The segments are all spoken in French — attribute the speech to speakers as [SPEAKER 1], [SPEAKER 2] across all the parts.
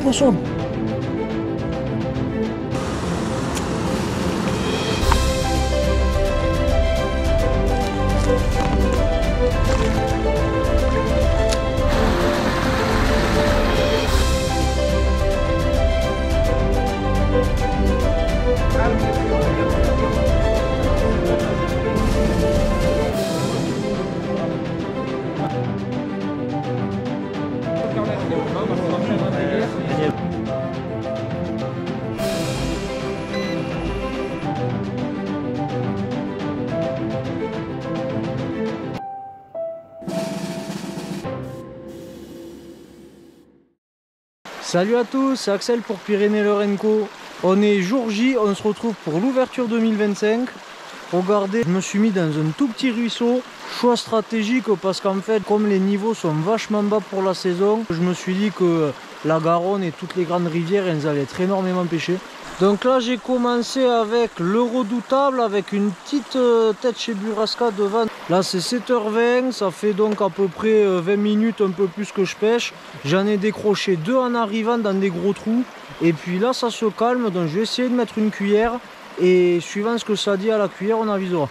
[SPEAKER 1] poisson. Salut à tous, c'est Axel pour Pyrénées Lorenco. On est jour J, on se retrouve pour l'ouverture 2025. Regardez, je me suis mis dans un tout petit ruisseau. Choix stratégique parce qu'en fait, comme les niveaux sont vachement bas pour la saison, je me suis dit que la Garonne et toutes les grandes rivières, elles allaient être énormément pêchées. Donc là, j'ai commencé avec le redoutable, avec une petite tête chez Burrasca devant. Là, c'est 7h20, ça fait donc à peu près 20 minutes, un peu plus que je pêche. J'en ai décroché 2 en arrivant dans des gros trous. Et puis là, ça se calme, donc je vais essayer de mettre une cuillère. Et suivant ce que ça dit à la cuillère, on avisera.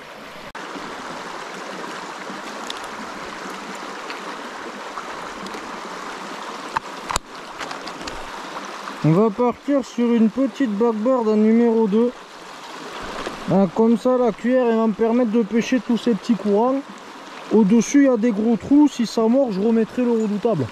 [SPEAKER 1] On va partir sur une petite blackbird en numéro 2. Ah, comme ça, la cuillère elle va me permettre de pêcher tous ces petits courants. Au-dessus, il y a des gros trous. Si ça mord, je remettrai le redoutable.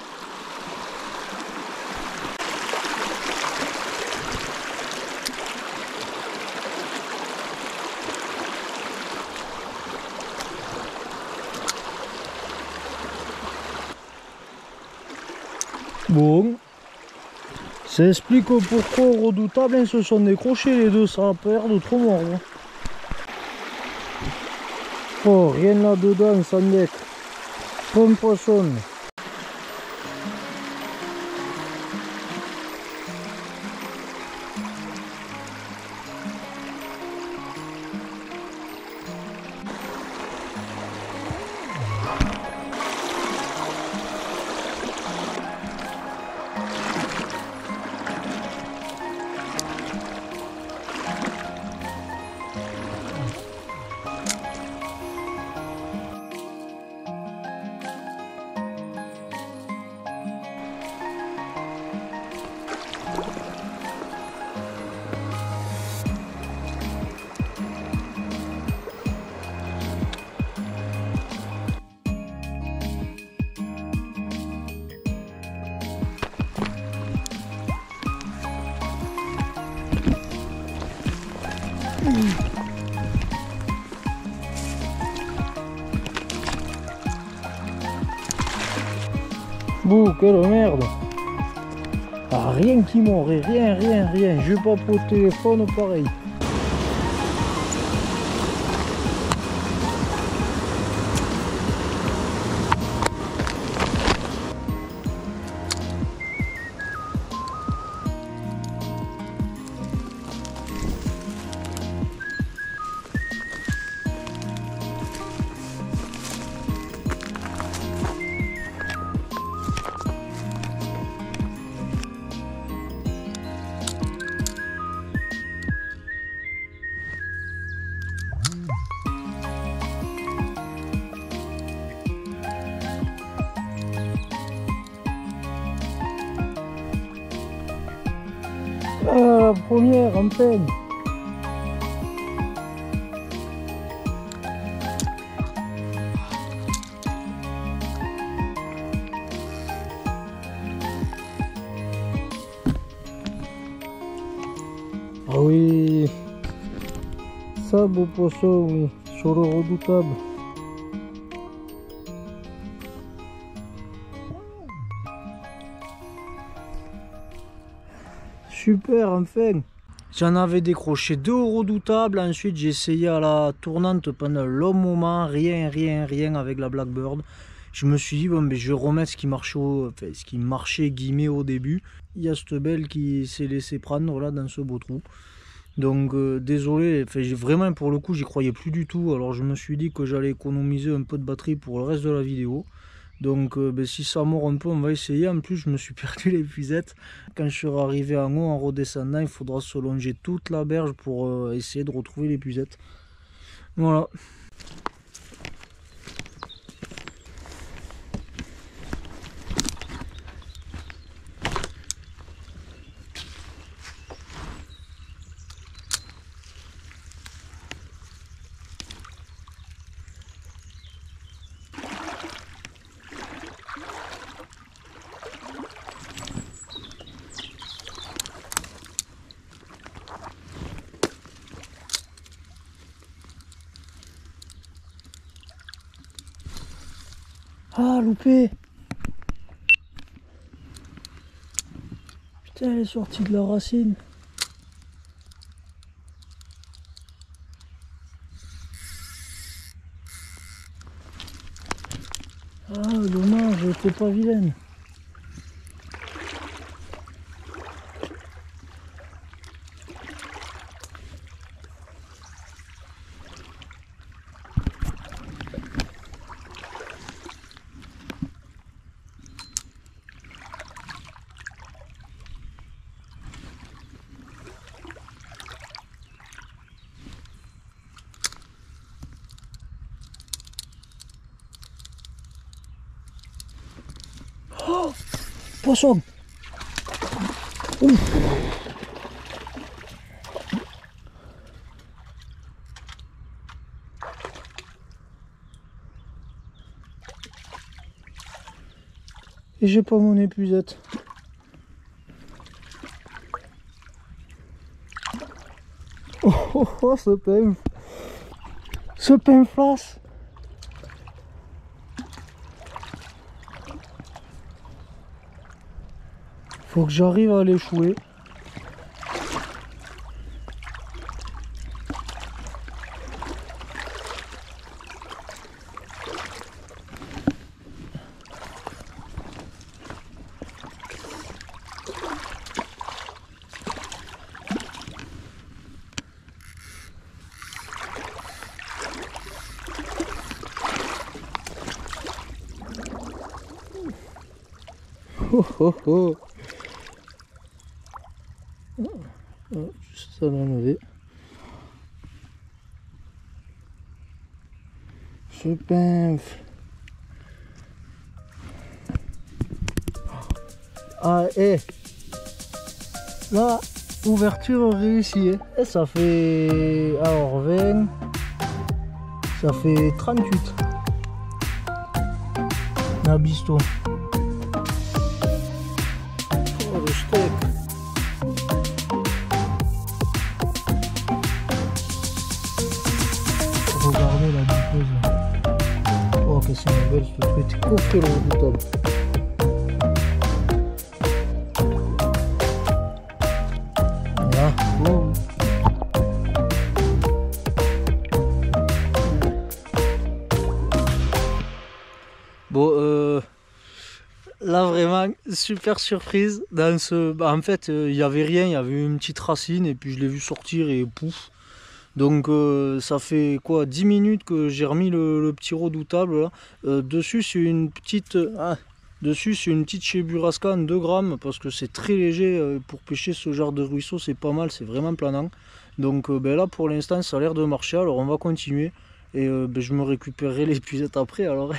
[SPEAKER 1] Bon. Ça explique pourquoi au redoutable ils se sont décrochés les deux, ça a peur de trop mordre. Oh, rien là-dedans, ça n'est pas un poisson. Bouh, quelle merde. Ah, rien qui mord, rien. Je vais pas pour le téléphone pareil. Ah, la première en peine. Ah oui, ça beau poisson, oui, sur le redoutable. Super, enfin. J'en avais décroché 2 au redoutable. Ensuite, j'ai essayé à la tournante pendant un long moment. Rien avec la blackbird. Je me suis dit, bon, mais je vais remettre ce qui marchait guillemets au début. Il y a cette belle qui s'est laissée prendre là dans ce beau trou. Donc, désolé. Vraiment, pour le coup, j'y croyais plus du tout. Alors, je me suis dit que j'allais économiser un peu de batterie pour le reste de la vidéo. Donc si ça mord un peu, on va essayer. En plus, je me suis perdu l'épuisette. Quand je serai arrivé en haut, en redescendant, il faudra se longer toute la berge pour essayer de retrouver l'épuisette. Voilà. Ah, loupé! Putain, elle est sortie de la racine. Ah, dommage, elle était pas vilaine. Oh, poisson! Ouf. Et j'ai pas mon épuisette. Oh, oh, oh, ce pain! Ce pain flash! Faut que j'arrive à l'échouer. Oh oh oh! Juste ça l'enlever. Ce pinf. Ah, et là, ouverture réussie. Et ça fait, alors 20, ça fait 38. Nabisto. Oh, le steak. Regardez la bouteuse. Oh, que c'est une belle ce truc. Coffre le redoutable. Voilà. Wow. Bon, là vraiment super surprise dans ce. En fait, il n'y avait rien, il y avait une petite racine et puis je l'ai vu sortir et pouf. Donc ça fait quoi 10 minutes que j'ai remis le petit redoutable là. Dessus c'est une petite chez Burasca en 2 grammes parce que c'est très léger pour pêcher ce genre de ruisseau, c'est pas mal, c'est vraiment planant. Donc là pour l'instant ça a l'air de marcher, alors on va continuer et je me récupérerai l'épuisette après alors.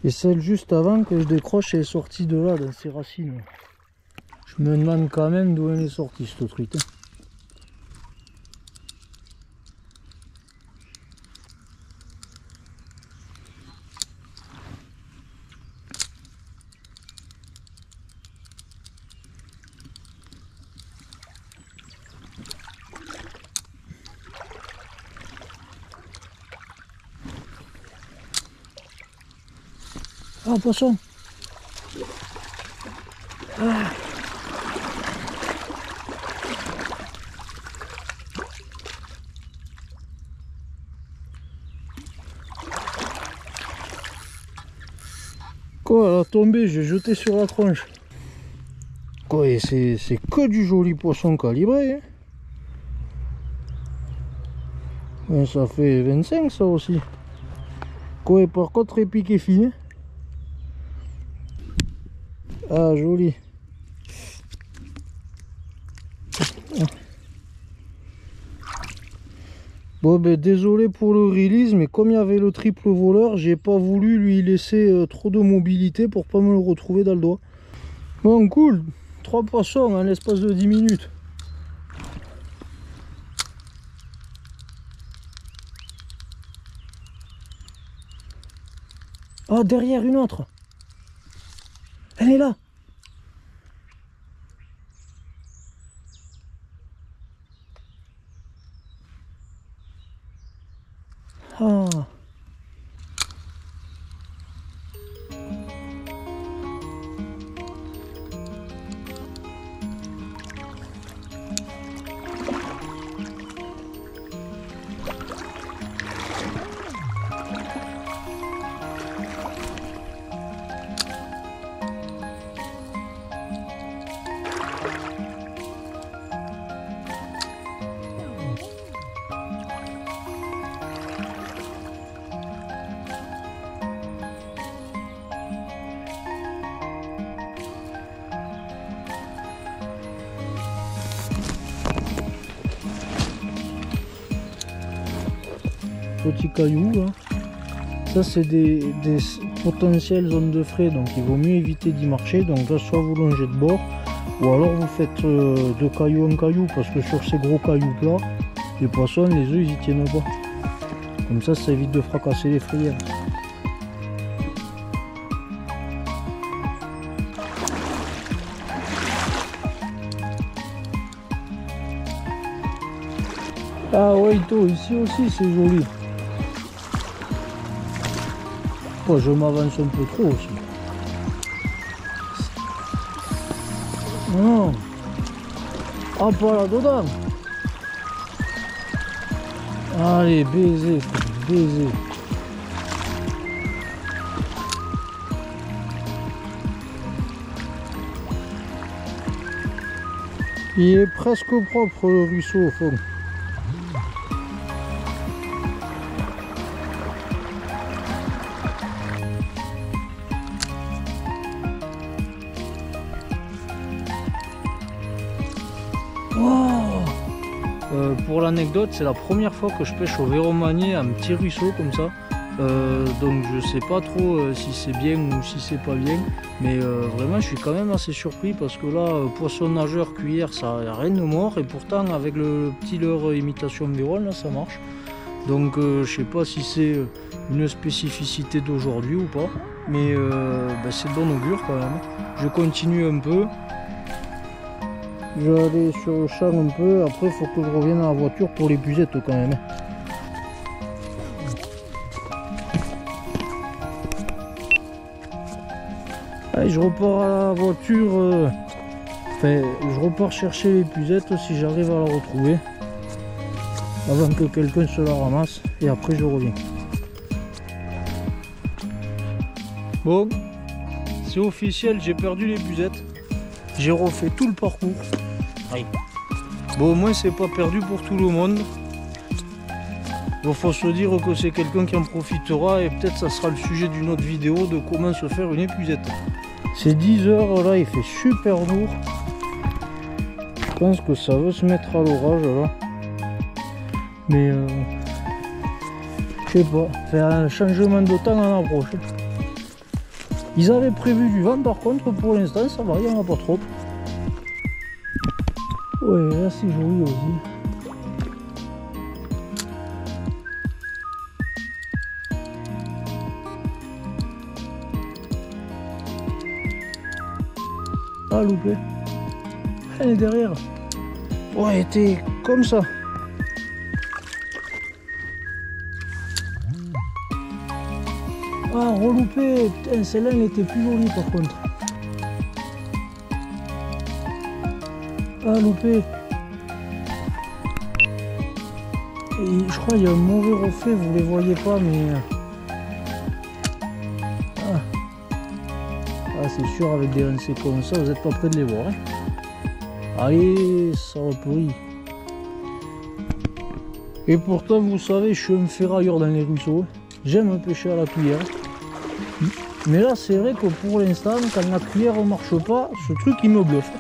[SPEAKER 1] Et celle juste avant que je décroche est sortie de là, dans ces racines. Je me demande quand même d'où elle est sortie cette truite. Ah, poisson! Ah. Quoi, elle a tombé, j'ai jeté sur la tronche. Quoi, et c'est que du joli poisson calibré. Hein. Et ça fait 25 ça aussi. Quoi, et par contre très piqué fin. Ah joli. Bon ben désolé pour le release, mais comme il y avait le triple voleur, j'ai pas voulu lui laisser trop de mobilité pour pas me le retrouver dans le doigt. Bon cool, 3 poissons en l'espace de 10 minutes. Oh derrière une autre. Elle est là. Ah. Petits cailloux là. Ça c'est des potentielles zones de frais, donc il vaut mieux éviter d'y marcher. Donc là soit vous longez de bord, ou alors vous faites de caillou en caillou, parce que sur ces gros cailloux plats, les poissons, les œufs ils y tiennent pas. Comme ça évite de fracasser les frayères. Ah ouais, ici aussi c'est joli. Oh, je m'avance un peu trop aussi. Non. Ah, pas là-dedans. Allez, baiser, baiser. Il est presque propre le ruisseau au fond. Pour l'anecdote, c'est la première fois que je pêche au Véromanier un petit ruisseau comme ça. Donc je sais pas trop si c'est bien ou si c'est pas bien, mais vraiment je suis quand même assez surpris parce que là, poisson nageur, cuillère, ça n'a rien de mort, et pourtant avec le petit leurre imitation Béron, là ça marche. Donc je sais pas si c'est une spécificité d'aujourd'hui ou pas, mais c'est de bon augure quand même. Je continue un peu. Je vais aller sur le champ un peu, après il faut que je revienne à la voiture pour les pucettes quand même. Allez, je repars à la voiture, je repars chercher les pucettes si j'arrive à la retrouver, avant que quelqu'un se la ramasse, et après je reviens. Bon, c'est officiel, j'ai perdu les pucettes. J'ai refait tout le parcours. Aïe. Bon, au moins c'est pas perdu pour tout le monde. Il faut se dire que c'est quelqu'un qui en profitera, et peut-être ça sera le sujet d'une autre vidéo de comment se faire une épuisette. C'est 10 heures là, il fait super lourd. Je pense que ça veut se mettre à l'orage là. Mais je sais pas, c'est un changement de temps en approche. Ils avaient prévu du vent, par contre pour l'instant ça va, il n'y en a pas trop. Ouais, là c'est joli aussi. Ah, loupé. Elle est derrière. Ouais, elle était comme ça. Ah, reloupé. Putain, celle-là, elle était plus jolie par contre. Ah, loupé. Et je crois qu'il y a un mauvais reflet, vous les voyez pas, mais... Ah, c'est sûr, avec des lancers comme ça, vous n'êtes pas près de les voir. Hein. Allez, ça pourri. Et pourtant, vous savez, je suis un ferrailleur dans les ruisseaux. J'aime pêcher à la cuillère. Mais là, c'est vrai que pour l'instant, quand la cuillère ne marche pas, ce truc, il me bluffe.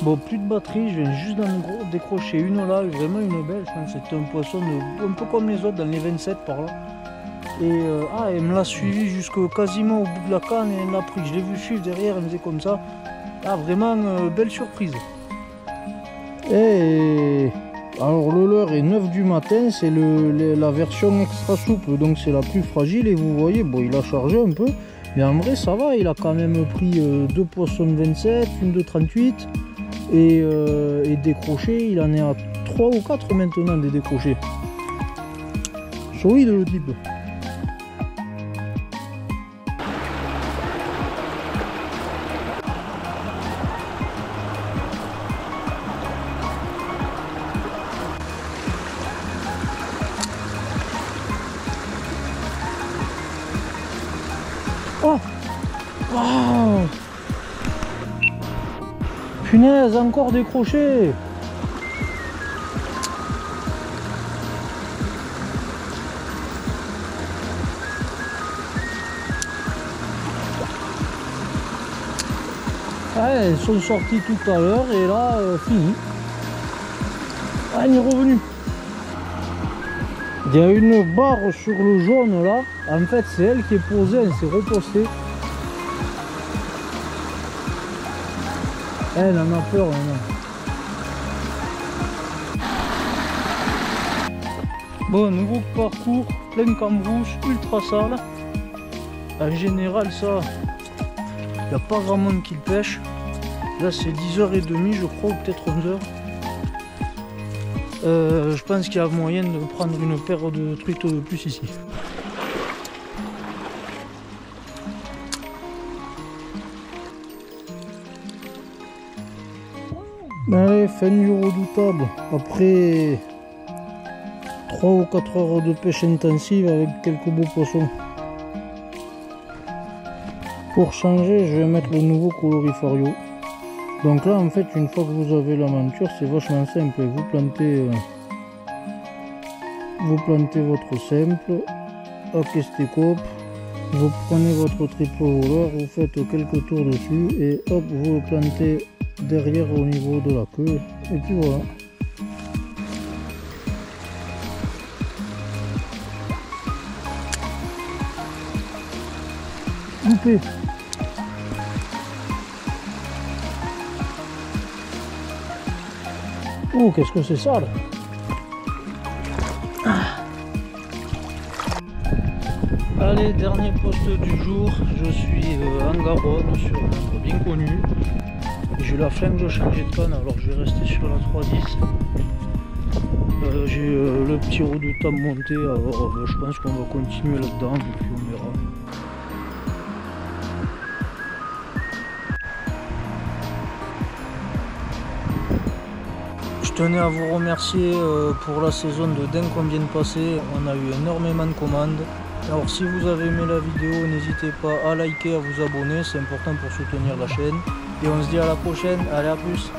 [SPEAKER 1] Bon, plus de batterie, je viens juste d'en décrocher une là, vraiment une belle. Je pense que c'était un poisson un peu comme les autres, dans les 27 par là. Et elle me l'a suivi jusqu'au quasiment au bout de la canne et elle l'a pris. Je l'ai vu suivre derrière, elle me faisait comme ça. Ah, vraiment belle surprise. Et alors le leurre est 9 du matin, c'est la version extra souple, donc c'est la plus fragile. Et vous voyez, bon, il a chargé un peu, mais en vrai ça va. Il a quand même pris 2 poissons de 27, une de 38 et décroché. Il en est à 3 ou 4 maintenant des décrochés. Solide le type. Oh, wow. Punaise, encore décroché. Ouais, ils sont sortis tout à l'heure et là, fini. Ah, il est revenu. Il y a une barre sur le jaune là. En fait, c'est elle qui est posée, elle s'est repostée. Elle en a peur maintenant. Bon, nouveau parcours, plein cambrousse, ultra sale. En général, ça, il n'y a pas grand monde qui le pêche. Là, c'est 10h30, je crois, ou peut-être 11h. Je pense qu'il y a moyen de prendre une paire de truites de plus ici. Allez, fin du redoutable. Après 3 ou 4 heures de pêche intensive avec quelques beaux poissons. Pour changer, je vais mettre le nouveau colorifario. Donc là, en fait, une fois que vous avez la monture, c'est vachement simple. Vous plantez votre simple à Kestécope, vous prenez votre triple voleur, vous faites quelques tours dessus et hop, vous le plantez derrière au niveau de la queue. Et puis voilà. Loupé. Oh, qu'est-ce que c'est ça là? Allez, dernier poste du jour. Je suis en Garonne sur un endroit bien connu. J'ai la flemme de changer de canne, alors je vais rester sur la 310. J'ai le petit redoutable monté, alors je pense qu'on va continuer là-dedans et puis on verra. Je tenais à vous remercier pour la saison de dingue qu'on vient de passer. On a eu énormément de commandes. Alors si vous avez aimé la vidéo, n'hésitez pas à liker, à vous abonner, c'est important pour soutenir la chaîne. Et on se dit à la prochaine, allez à plus.